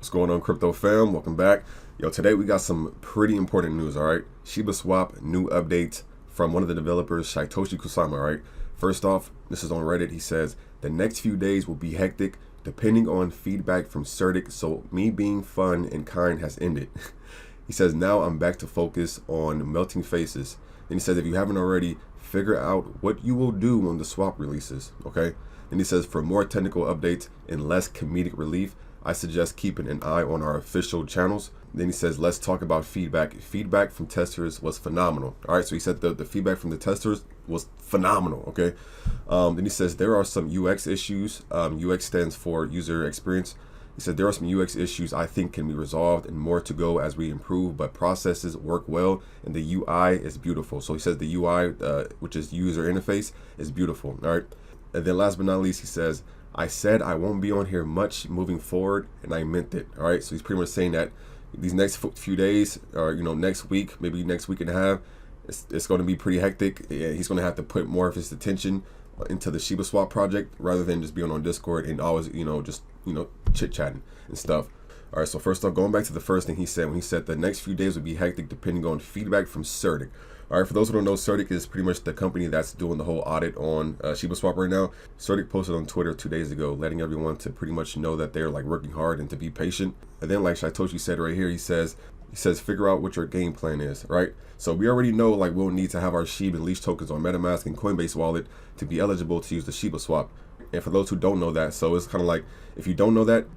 What's going on, crypto fam? Welcome back. Yo, today we got some pretty important news, all right? ShibaSwap, new update from one of the developers, Satoshi Kusama, all right? First off, this is on Reddit. He says, the next few days will be hectic depending on feedback from Certic, so me being fun and kind has ended. He says, now I'm back to focus on melting faces. Then he says, if you haven't already, figure out what you will do when the swap releases, okay? Then he says, for more technical updates and less comedic relief, I suggest keeping an eye on our official channels. Then he says, let's talk about feedback. Feedback from testers was phenomenal. All right, so he said the feedback from the testers was phenomenal, okay? Then he says, there are some UX issues. UX stands for user experience. He said, there are some UX issues I think can be resolved and more to go as we improve, but processes work well and the UI is beautiful. So he says the UI, which is user interface, is beautiful, all right? And then last but not least, he says, I said I won't be on here much moving forward, and I meant it. All right, so he's pretty much saying that these next few days, or next week, maybe next week and a half, it's going to be pretty hectic. He's going to have to put more of his attention into the ShibaSwap project rather than just being on Discord and always, just chit chatting and stuff. All right, so first off, going back to the first thing he said, when he said the next few days would be hectic depending on feedback from Certic. All right, for those who don't know, Certic is pretty much the company that's doing the whole audit on ShibaSwap right now. Certic posted on Twitter 2 days ago, letting everyone to pretty much know that they're like working hard and to be patient. And then like Satoshi said right here, he says, figure out what your game plan is, right? So we already know like we'll need to have our SHIB and LEASH tokens on Metamask and Coinbase wallet to be eligible to use the ShibaSwap. And for those who don't know that, so it's kind of like, if you don't know that,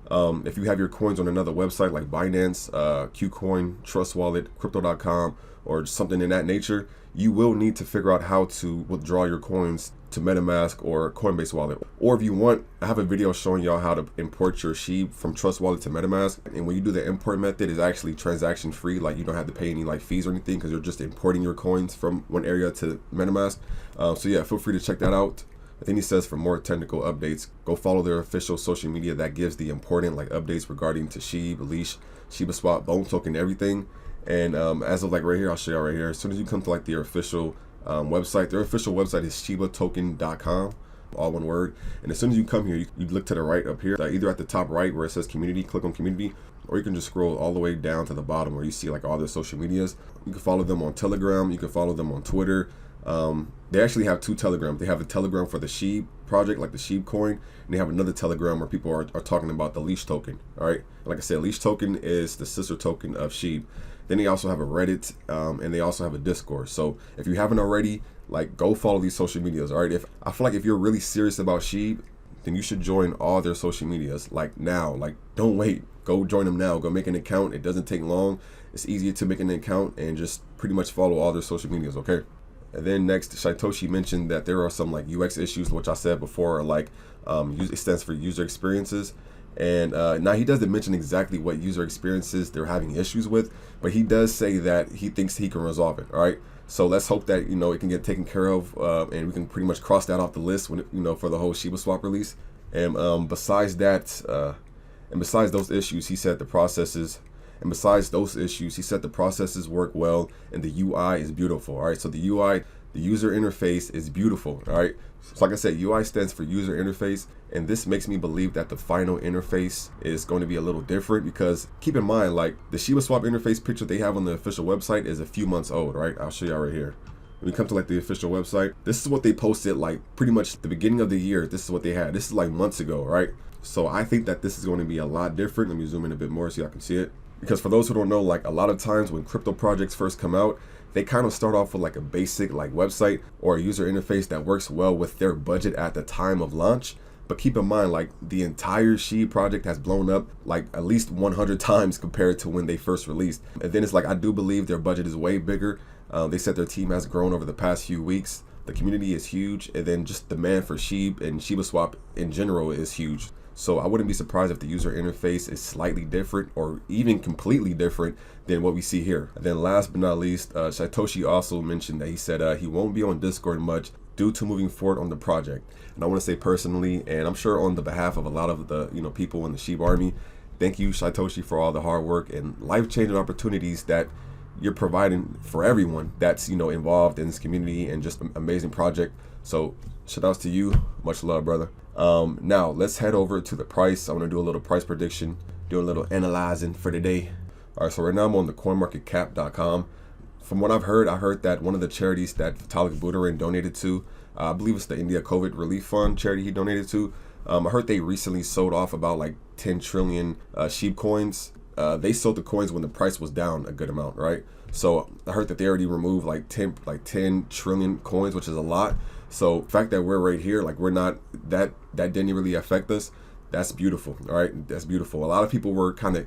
if you have your coins on another website like Binance, KuCoin, Trust Wallet, Crypto.com, or something in that nature, you will need to figure out how to withdraw your coins to MetaMask or Coinbase wallet. Or if you want, I have a video showing y'all how to import your SHIB from Trust Wallet to MetaMask. And when you do the import method, it's actually transaction free. Like you don't have to pay any like fees or anything because you're just importing your coins from one area to MetaMask. So yeah, feel free to check that out. I think he says for more technical updates, go follow their official social media that gives the important like updates regarding to SHIB, LEASH, ShibaSwap, Bone Token, everything. And as of like right here, I'll show you right here. As soon as you come to like their official website, their official website is shibatoken.com, all one word. And as soon as you come here, you look to the right up here, either at the top right where it says community, click on community, or you can just scroll all the way down to the bottom where you see like all their social medias. You can follow them on Telegram, you can follow them on Twitter. They actually have two Telegrams. They have a Telegram for the SHIB project, like the SHIB coin, and they have another Telegram where people are talking about the LEASH token. All right, like I said, LEASH token is the sister token of SHIB. Then they also have a Reddit, and they also have a Discord. So if you haven't already, like, go follow these social medias. All right, I feel like if you're really serious about SHIB, then you should join all their social medias like now. Like, don't wait. Go join them now. Go make an account. It doesn't take long. It's easier to make an account and just pretty much follow all their social medias. Okay. And then next, Satoshi mentioned that there are some like UX issues, which I said before, like it stands for user experiences. And now he doesn't mention exactly what user experiences they're having issues with, but he does say that he thinks he can resolve it. All right. So let's hope that, it can get taken care of and we can pretty much cross that off the list when, for the whole ShibaSwap release. And besides that, and besides those issues, he said the processes work well and the UI is beautiful. All right. So the UI, the user interface is beautiful. All right. So like I said, UI stands for user interface. And this makes me believe that the final interface is going to be a little different because keep in mind, like the ShibaSwap interface picture they have on the official website is a few months old, right? I'll show y'all right here. When you come to like the official website, this is what they posted like pretty much the beginning of the year. This is what they had. This is like months ago, right? So I think that this is going to be a lot different. Let me zoom in a bit more so y'all can see it. Because for those who don't know, like a lot of times when crypto projects first come out, they kind of start off with like a basic like website or a user interface that works well with their budget at the time of launch. But keep in mind, like the entire SHIB project has blown up like at least 100 times compared to when they first released. And then it's like, I do believe their budget is way bigger. They said their team has grown over the past few weeks. The community is huge. And then just demand for SHIB and ShibaSwap in general is huge. So I wouldn't be surprised if the user interface is slightly different or even completely different than what we see here. And then last but not least, Satoshi also mentioned that he said he won't be on Discord much due to moving forward on the project. And I want to say personally, and I'm sure on the behalf of a lot of the people in the SHIB army, thank you, Satoshi, for all the hard work and life-changing opportunities that you're providing for everyone that's involved in this community and just an amazing project. So shout outs to you. Much love, brother. Now let's head over to the price. I want to do a little price prediction. doing a little analyzing for the day. All right, so right now I'm on the coinmarketcap.com. From what I've heard, I heard that one of the charities that Vitalik Buterin donated to, I believe it's the India COVID Relief Fund charity he donated to. I heard they recently sold off about like 10 trillion SHIB coins. They sold the coins when the price was down a good amount, right? So I heard that they already removed like 10 trillion coins, which is a lot. So the fact that we're right here, like we're not, that didn't really affect us. That's beautiful, all right? That's beautiful. A lot of people were kind of,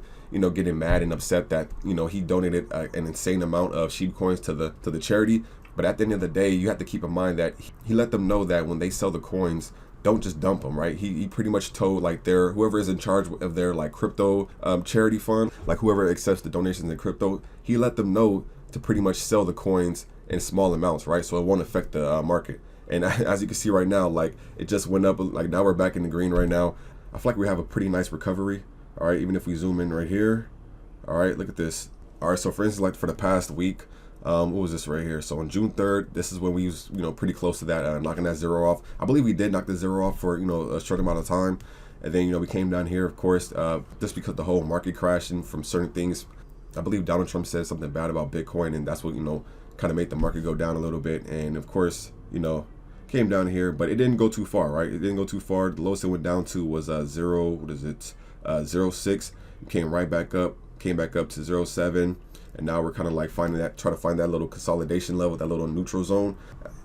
getting mad and upset that, he donated an insane amount of SHIB coins to the charity. But at the end of the day, you have to keep in mind that he let them know that when they sell the coins, don't just dump them, right? He pretty much told like whoever is in charge of their like crypto charity fund, like whoever accepts the donations in crypto, he let them know to pretty much sell the coins in small amounts, right? So it won't affect the market. And as you can see right now, like it just went up, like now we're back in the green right now. I feel like we have a pretty nice recovery, all right? Even if we zoom in right here, all right, look at this. All right, so for instance, like for the past week, what was this right here? So on June 3rd, this is when we was, pretty close to that, knocking that zero off. I believe we did knock the zero off for, a short amount of time. And then, we came down here, of course, just because the whole market crashing from certain things. I believe Donald Trump said something bad about Bitcoin, and that's what, kind of made the market go down a little bit. And of course, came down here, but it didn't go too far, right? It didn't go too far. The lowest it went down to was 0.06. Came right back up, came back up to 0.7. And now we're kind of like trying to find that little consolidation level, that little neutral zone.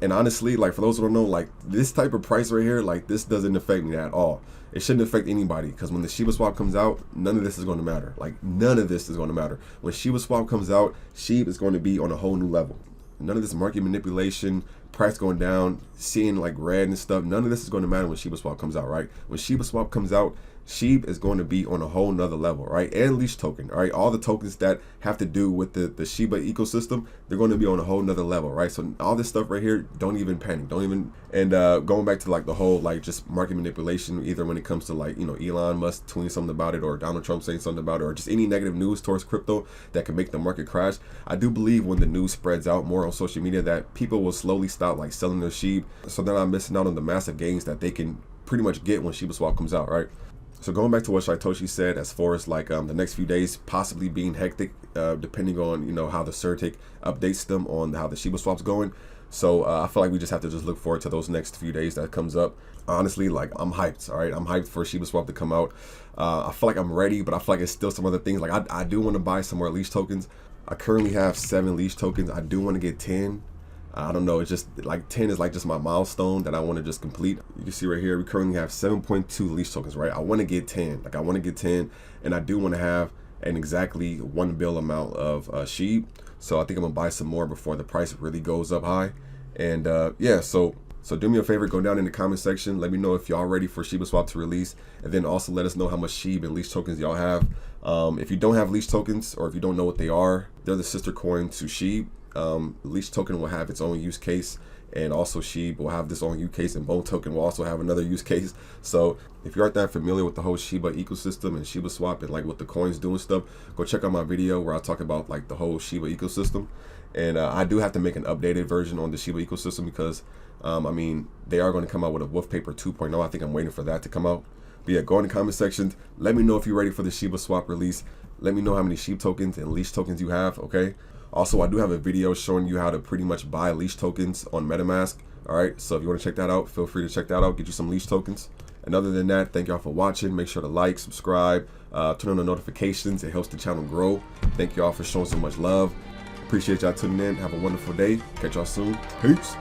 And honestly, like for those who don't know, like this type of price right here, like this doesn't affect me at all. It shouldn't affect anybody, because when the ShibaSwap comes out, none of this is going to matter. Like none of this is going to matter. When ShibaSwap comes out, SHIB is going to be on a whole new level. None of this market manipulation, price going down, seeing like red and stuff, none of this is going to matter when ShibaSwap comes out, right? When ShibaSwap comes out, SHIB is going to be on a whole nother level, right? And LEASH token, all right? All the tokens that have to do with the Shiba ecosystem, they're going to be on a whole nother level, right? So all this stuff right here, don't even panic, don't even. And going back to like the whole like just market manipulation, either when it comes to like, Elon Musk tweeting something about it, or Donald Trump saying something about it, or just any negative news towards crypto that can make the market crash. I do believe when the news spreads out more on social media that people will slowly stop like selling their SHIB, so they're not missing out on the massive gains that they can pretty much get when ShibaSwap comes out, right? So going back to what Satoshi said, as far as like the next few days possibly being hectic, depending on how the CerTick updates them on how the ShibaSwap's going. So I feel like we just have to just look forward to those next few days that comes up. Honestly, like I'm hyped. All right, I'm hyped for ShibaSwap to come out. I feel like I'm ready, but I feel like it's still some other things. Like I do want to buy some more LEASH tokens. I currently have 7 LEASH tokens. I do want to get 10. I don't know, it's just like 10 is like just my milestone that I want to just complete. You can see right here, we currently have 7.2 LEASH tokens, right? I want to get 10, like I want to get 10, and I do want to have an exactly 1 bill amount of SHIB. So I think I'm gonna buy some more before the price really goes up high. And yeah, so do me a favor, go down in the comment section, let me know if y'all ready for ShibaSwap to release, and then also let us know how much SHIB and LEASH tokens y'all have. If you don't have LEASH tokens, or if you don't know what they are, they're the sister coin to SHIB. LEASH token will have its own use case, and also SHIB will have this own use case, and Bone token will also have another use case. So if you aren't that familiar with the whole Shiba ecosystem and ShibaSwap and like what the coins do and stuff, go check out my video where I talk about like the whole Shiba ecosystem. And I do have to make an updated version on the Shiba ecosystem, because I mean, they are going to come out with a wolf paper 2.0. I think I'm waiting for that to come out. But yeah, go in the comment section, let me know if you're ready for the ShibaSwap release. Let me know how many SHIB tokens and LEASH tokens you have, okay? Also, I do have a video showing you how to pretty much buy LEASH tokens on Metamask. All right, so if you want to check that out, feel free to check that out, get you some LEASH tokens. And other than that, thank y'all for watching. Make sure to like, subscribe, turn on the notifications. It helps the channel grow. Thank y'all for showing so much love. Appreciate y'all tuning in. Have a wonderful day. Catch y'all soon. Peace.